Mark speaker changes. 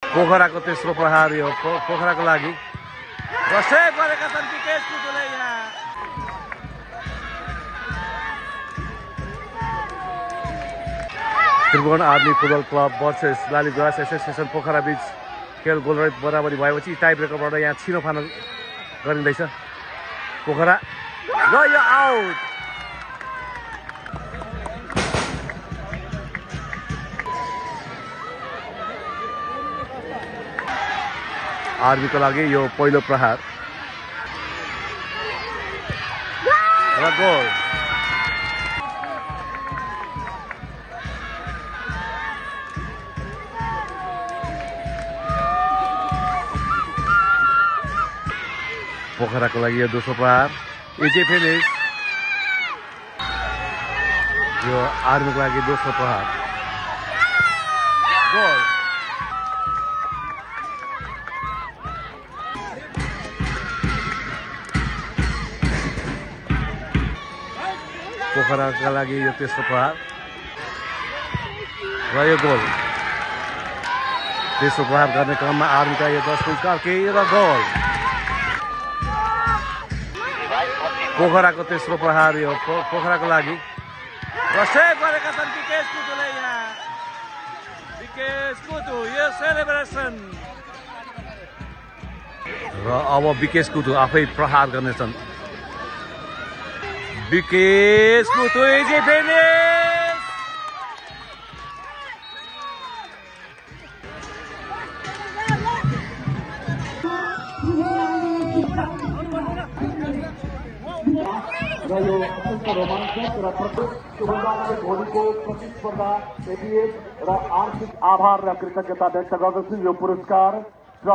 Speaker 1: पोखराको तेस्रो प्रहार यो पोखराको लागि र सेभ गरेका छन् विकेश कुतुले यहाँ। Tribhuvan army football club versus Laligurans association Pokhara बीच खेल गोलरहित बराबरी भएपछि टाई ब्रेकरबाट यहाँ छिनोफानो गरिँदैछ। पोखरा र यो आउट। आर्मीको लागि यो पहिलो प्रहार र गोल। पोखराको लागि यो दोस्रो प्रहार इजी फिनिश। यो आर्मीको लागि दोस्रो प्रहार गोल। पोखराका लागि यो तेस्रो प्रहार र यो गोल। तेस्रो प्रहार गर्ने क्रममा आर्मीका यो 10 फुट कार्की र गोल। पोखराको तेस्रो प्रहार यो पोखराको लागि र सेभ गरेका छन् विकेश कुतुले यहाँ। विकेश कुतु यो सेलिब्रेसन र अब विकेश कुतु आफै प्रहार गर्नेछन्। Vikesh Kutu easy finish.
Speaker 2: र यो अत्यन्त रोमाञ्चक र प्रतिस्पर्धाको भोलिको प्रतिस्पर्धा एटिएफ र आर्थिक आभार र कृतज्ञता व्यक्त गर्दछु। यो पुरस्कार